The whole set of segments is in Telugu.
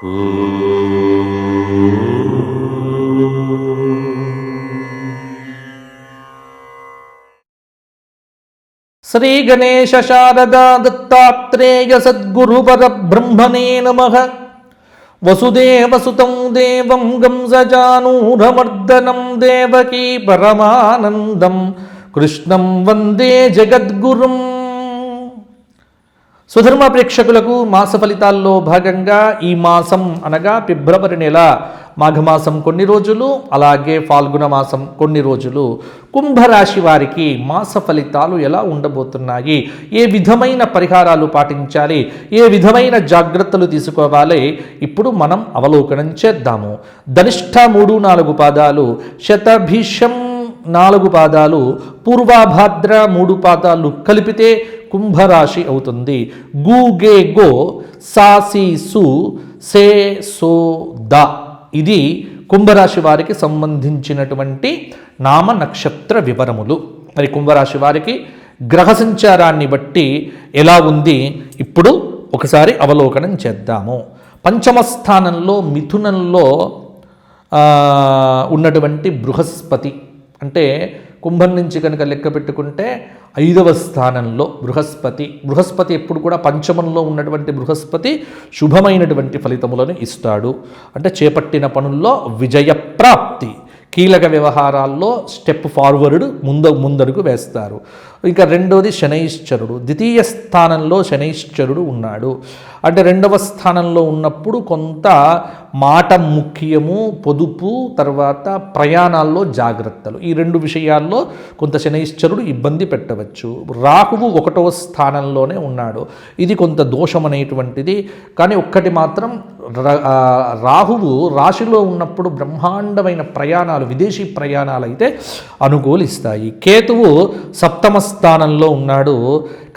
శ్రీ గణేశ శారదా దత్తాత్రేయ సద్గురు పరబ్రహ్మణే నమః. వసుదేవసుతం దేవం గంసజానూరమర్దనం దేవకీ పరమానందం కృష్ణం వందే జగద్గురుం. సుధర్మ ప్రేక్షకులకు మాస ఫలితాల్లో భాగంగా ఈ మాసం అనగా ఫిబ్రవరి నెల మాఘమాసం కొన్ని రోజులు, అలాగే ఫాల్గుణ మాసం కొన్ని రోజులు కుంభరాశి వారికి మాస ఫలితాలు ఎలా ఉండబోతున్నాయి, ఏ విధమైన పరిహారాలు పాటించాలి, ఏ విధమైన జాగ్రత్తలు తీసుకోవాలి, ఇప్పుడు మనం అవలోకనం చేద్దాము. ధనిష్ఠ 3-4 పాదాలు, శతభిషం 4 పాదాలు, పూర్వాభాద్ర 3 పాదాలు కలిపితే కుంభరాశి అవుతుంది. గూగే గో సాసి సు సే సో ద ఇది కుంభరాశి వారికి సంబంధించినటువంటి నామ నక్షత్ర వివరములు. మరి కుంభరాశి వారికి గ్రహ సంచారాన్ని బట్టి ఎలా ఉంది ఇప్పుడు ఒకసారి అవలోకనం చేద్దాము. పంచమ స్థానంలో మిథునంలో ఉన్నటువంటి బృహస్పతి, అంటే కుంభం నుంచి కనుక లెక్క పెట్టుకుంటే 5వ స్థానంలో బృహస్పతి ఎప్పుడు కూడా పంచమంలో ఉన్నటువంటి బృహస్పతి శుభమైనటువంటి ఫలితములను ఇస్తాడు. అంటే చేపట్టిన పనుల్లో విజయప్రాప్తి, కీలక వ్యవహారాల్లో స్టెప్ ఫార్వర్డ్ ముందడుగు వేస్తారు. ఇంకా రెండోది శనైశ్చరుడు, ద్వితీయ స్థానంలో శనైశ్చరుడు ఉన్నాడు. అంటే 2వ స్థానంలో ఉన్నప్పుడు కొంత మాట ముఖ్యము, పొదుపు, తర్వాత ప్రయాణాల్లో జాగ్రత్తలు, ఈ 2 విషయాల్లో కొంత శనైశ్చరుడు ఇబ్బంది పెట్టవచ్చు. రాహువు 1వ స్థానంలోనే ఉన్నాడు, ఇది కొంత దోషం అనేటువంటిది. కానీ ఒక్కటి మాత్రం, రాహువు రాశిలో ఉన్నప్పుడు బ్రహ్మాండమైన ప్రయాణాలు, విదేశీ ప్రయాణాలు అయితే అనుకూలిస్తాయి. కేతువు 7వ స్థానంలో ఉన్నాడు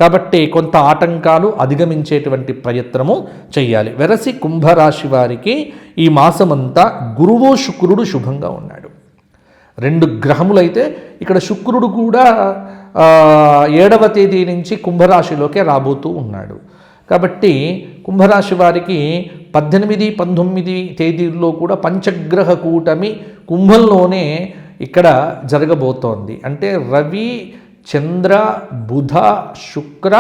కాబట్టి కొంత ఆటంకాలు అధిగమించేటువంటి ప్రయత్నము చేయాలి. వెరసి కుంభరాశి వారికి ఈ మాసమంతా గురువు శుక్రుడు శుభంగా ఉన్నాడు. 2 గ్రహములైతే ఇక్కడ శుక్రుడు కూడా 7వ తేదీ నుంచి కుంభరాశిలోకే రాబోతూ ఉన్నాడు. కాబట్టి కుంభరాశి వారికి 18, 19 తేదీల్లో కూడా పంచగ్రహ కూటమి కుంభంలోనే ఇక్కడ జరగబోతోంది. అంటే రవి, చంద్ర, బుధ, శుక్ర,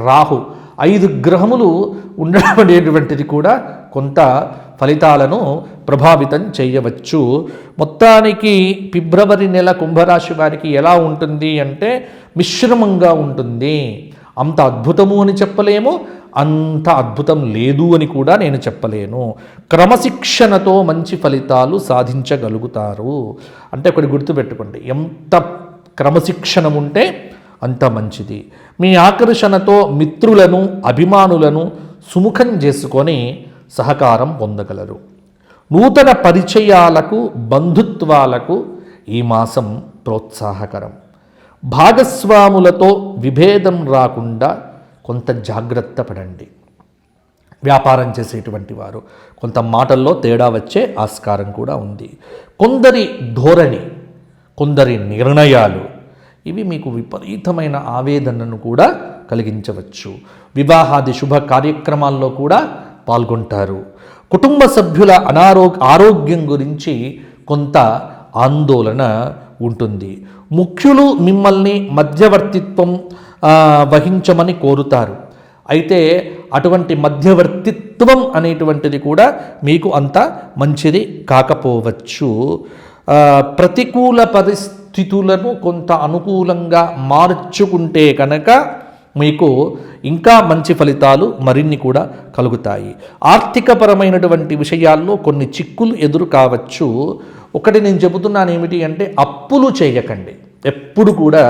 రాహు 5 గ్రహములు ఉండడం అనేటువంటిది కూడా కొంత ఫలితాలను ప్రభావితం చేయవచ్చు. మొత్తానికి ఫిబ్రవరి నెల కుంభరాశి వారికి ఎలా ఉంటుంది అంటే మిశ్రమంగా ఉంటుంది. అంత అద్భుతము అని చెప్పలేము, అంత అద్భుతం లేదు అని కూడా నేను చెప్పలేను. క్రమశిక్షణతో మంచి ఫలితాలు సాధించగలుగుతారు. అంటే ఒకటి గుర్తుపెట్టుకోండి, ఎంత క్రమశిక్షణ ఉంటే అంత మంచిది. మీ ఆకర్షణతో మిత్రులను, అభిమానులను సుముఖం చేసుకొని సహకారం పొందగలరు. నూతన పరిచయాలకు, బంధుత్వాలకు ఈ మాసం ప్రోత్సాహకరం. భాగస్వాములతో విభేదం రాకుండా కొంత జాగ్రత్త పడండి. వ్యాపారం చేసేటువంటి వారు కొంత మాటల్లో తేడా వచ్చే ఆస్కారం కూడా ఉంది. కొందరి ధోరణి, కొందరి నిర్ణయాలు ఇవి మీకు విపరీతమైన ఆవేదనను కూడా కలిగించవచ్చు. వివాహాది శుభ కార్యక్రమాల్లో కూడా పాల్గొంటారు. కుటుంబ సభ్యుల ఆరోగ్యం గురించి కొంత ఆందోళన ఉంటుంది. ముఖ్యులు మిమ్మల్ని మధ్యవర్తిత్వం వహించమని కోరుతారు. అయితే అటువంటి మధ్యవర్తిత్వం అనేటువంటిది కూడా మీకు అంత మంచిది కాకపోవచ్చు. ప్రతికూల పరిస్థితులను కొంత అనుకూలంగా మార్చుకుంటే కనుక మీకు ఇంకా మంచి ఫలితాలు మరిన్ని కూడా కలుగుతాయి. ఆర్థికపరమైనటువంటి విషయాల్లో కొన్ని చిక్కులు ఎదురు కావచ్చు. ఒకటి నేను చెబుతున్నాను ఏమిటి అంటే, అప్పులు చేయకండి. ఎప్పుడు కూడా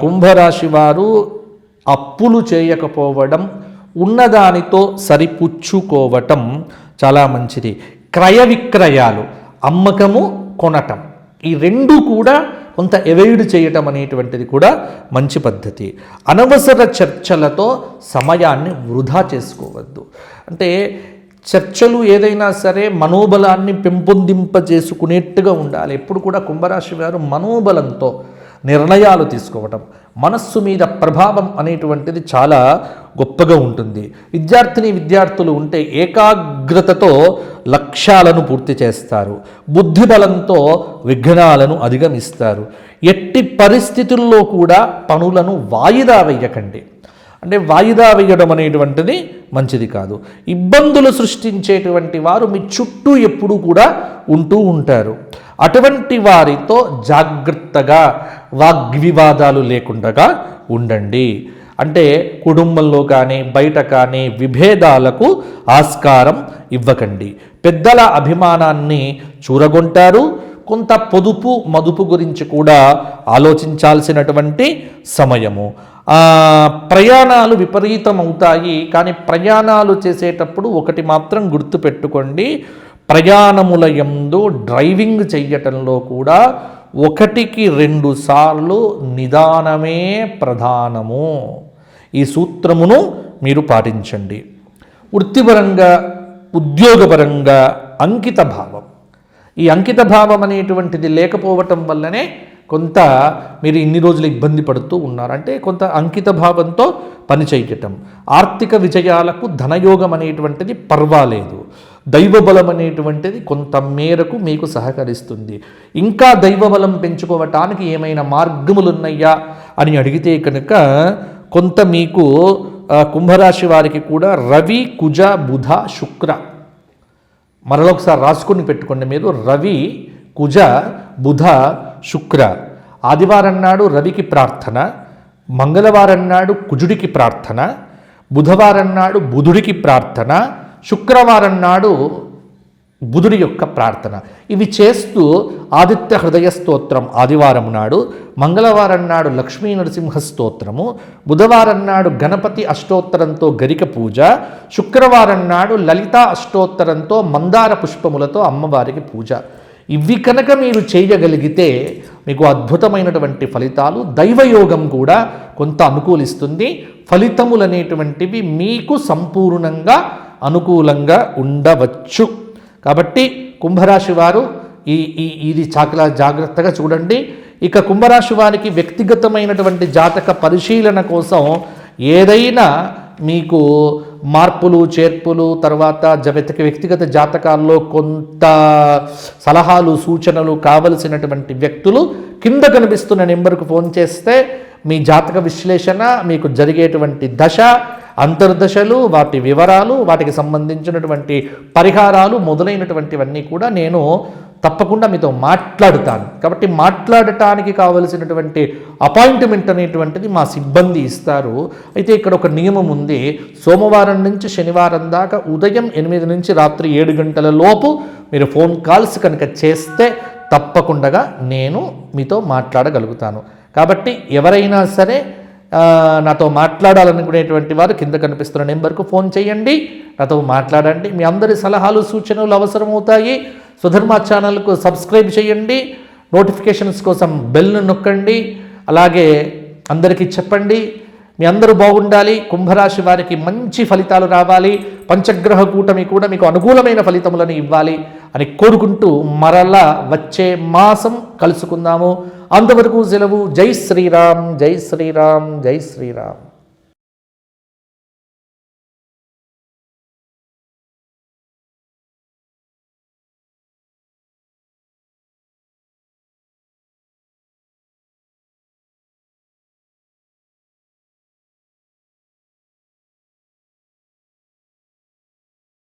కుంభరాశి వారు అప్పులు చేయకపోవడం, ఉన్నదానితో సరిపుచ్చుకోవటం చాలా మంచిది. క్రయ విక్రయాలు, అమ్మకము, కొనటం, ఈ 2 కూడా కొంత అవాయిడ్ చేయటం అనేటువంటిది కూడా మంచి పద్ధతి. అనవసర చర్చలతో సమయాన్ని వృధా చేసుకోవద్దు. అంటే చర్చలు ఏదైనా సరే మనోబలాన్ని పెంపొందింపజేసుకునేట్టుగా ఉండాలి. ఎప్పుడు కూడా కుంభరాశి వారు మనోబలంతో నిర్ణయాలు తీసుకోవటం, మనస్సు మీద ప్రభావం అనేటువంటిది చాలా గొప్పగా ఉంటుంది. విద్యార్థులు ఉంటే ఏకాగ్రతతో లక్ష్యాలను పూర్తి చేస్తారు. బుద్ధి బలంతో విఘ్నాలను అధిగమిస్తారు. ఎట్టి పరిస్థితుల్లో కూడా పనులను వాయిదా వేయకండి. అంటే వాయిదా వేయడం అనేటువంటిది మంచిది కాదు. ఇబ్బందులు సృష్టించేటువంటి వారు మీ చుట్టూ ఎప్పుడూ కూడా ఉంటూ ఉంటారు. అటువంటి వారితో జాగ్రత్తగా వాగ్వివాదాలు లేకుండా ఉండండి. అంటే కుటుంబంలో కానీ బయట కానీ విభేదాలకు ఆస్కారం ఇవ్వకండి. పెద్దల అభిమానాన్ని చూరగొంటారు. కొంత పొదుపు మదుపు గురించి కూడా ఆలోచించాల్సినటువంటి సమయము. ప్రయాణాలు విపరీతమవుతాయి. కానీ ప్రయాణాలు చేసేటప్పుడు ఒకటి మాత్రం గుర్తుపెట్టుకోండి, ప్రయాణముల యందు డ్రైవింగ్ చెయ్యటంలో కూడా 1కి 2 సార్లు నిదానమే ప్రధానము. ఈ సూత్రమును మీరు పాటించండి. వృత్తిపరంగా ఉద్యోగపరంగా అంకిత భావం, ఈ అంకిత భావం అనేటువంటిది లేకపోవటం వల్లనే కొంత మీరు ఇన్ని రోజులు ఇబ్బంది పడుతూ ఉన్నారు. అంటే కొంత అంకిత భావంతో పని చేయటం. ఆర్థిక విజయాలకు ధనయోగం అనేటువంటిది పర్వాలేదు. దైవబలం అనేటువంటిది కొంత మేరకు మీకు సహకరిస్తుంది. ఇంకా దైవబలం పెంచుకోవటానికి ఏమైనా మార్గములు ఉన్నాయా అని అడిగితే కనుక కొంత మీకు కుంభరాశి వారికి కూడా రవి, కుజ, బుధ, శుక్ర, మరొకసారి రాసుకొని పెట్టుకోండి మీరు, రవి, కుజ, బుధ, శుక్ర. ఆదివారం నాడు రవికి ప్రార్థన, మంగళవారం నాడు కుజుడికి ప్రార్థన, బుధవారం నాడు బుధుడికి ప్రార్థన, శుక్రవారం నాడు బుధుడి యొక్క ప్రార్థన. ఇవి చేస్తూ ఆదిత్య హృదయ స్తోత్రం ఆదివారం నాడు, మంగళవారం నాడు లక్ష్మీ నరసింహ స్తోత్రము, బుధవారం నాడు గణపతి అష్టోత్తరంతో గరిక పూజ, శుక్రవారం నాడు లలితా అష్టోత్తరంతో మందార పుష్పములతో అమ్మవారికి పూజ. ఇవి కనుక మీరు చేయగలిగితే మీకు అద్భుతమైనటువంటి ఫలితాలు, దైవయోగం కూడా కొంత అనుకూలిస్తుంది. ఫలితములు అనేటువంటివి మీకు సంపూర్ణంగా అనుకూలంగా ఉండవచ్చు. కాబట్టి కుంభరాశి వారు ఇది చాలా జాగ్రత్తగా చూడండి. ఇక కుంభరాశి వారికి వ్యక్తిగతమైనటువంటి జాతక పరిశీలన కోసం ఏదైనా మీకు మార్పులు చేర్పులు తర్వాత వ్యక్తిగత జాతకాల్లో కొంత సలహాలు సూచనలు కావలసినటువంటి వ్యక్తులు కింద కనిపిస్తున్న నెంబర్కు ఫోన్ చేస్తే మీ జాతక విశ్లేషణ, మీకు జరిగేటువంటి దశ, అంతర్దశలు, వాటి వివరాలు, వాటికి సంబంధించినటువంటి పరిహారాలు మొదలైనటువంటివన్నీ కూడా నేను తప్పకుండా మీతో మాట్లాడుతాను. కాబట్టి మాట్లాడటానికి కావలసినటువంటి అపాయింట్మెంట్ అనేటువంటిది మా సిబ్బంది ఇస్తారు. అయితే ఇక్కడ ఒక నియమం ఉంది. సోమవారం నుంచి శనివారం దాకా ఉదయం 8 నుంచి రాత్రి 7 గంటల లోపు మీరు ఫోన్ కాల్స్ కనుక చేస్తే తప్పకుండా నేను మీతో మాట్లాడగలుగుతాను. కాబట్టి ఎవరైనా సరే నాతో మాట్లాడాలనుకునేటువంటి వారు కింద కనిపిస్తున్న నెంబర్కు ఫోన్ చేయండి, నాతో మాట్లాడండి. మీ అందరి సలహాలు సూచనలు అవసరమవుతాయి. స్వధర్మ ఛానల్కు సబ్స్క్రైబ్ చేయండి, నోటిఫికేషన్స్ కోసం బెల్ను నొక్కండి. అలాగే అందరికీ చెప్పండి. మీ అందరూ బాగుండాలి, కుంభరాశి వారికి మంచి ఫలితాలు రావాలి, పంచగ్రహ కూటమి కూడా మీకు అనుకూలమైన ఫలితములను ఇవ్వాలి అని కోరుకుంటూ మరలా వచ్చే మాసం కలుసుకుందాము. అంతవరకు సెలవు. జై శ్రీరామ్, జై శ్రీరామ్, జై శ్రీరామ్.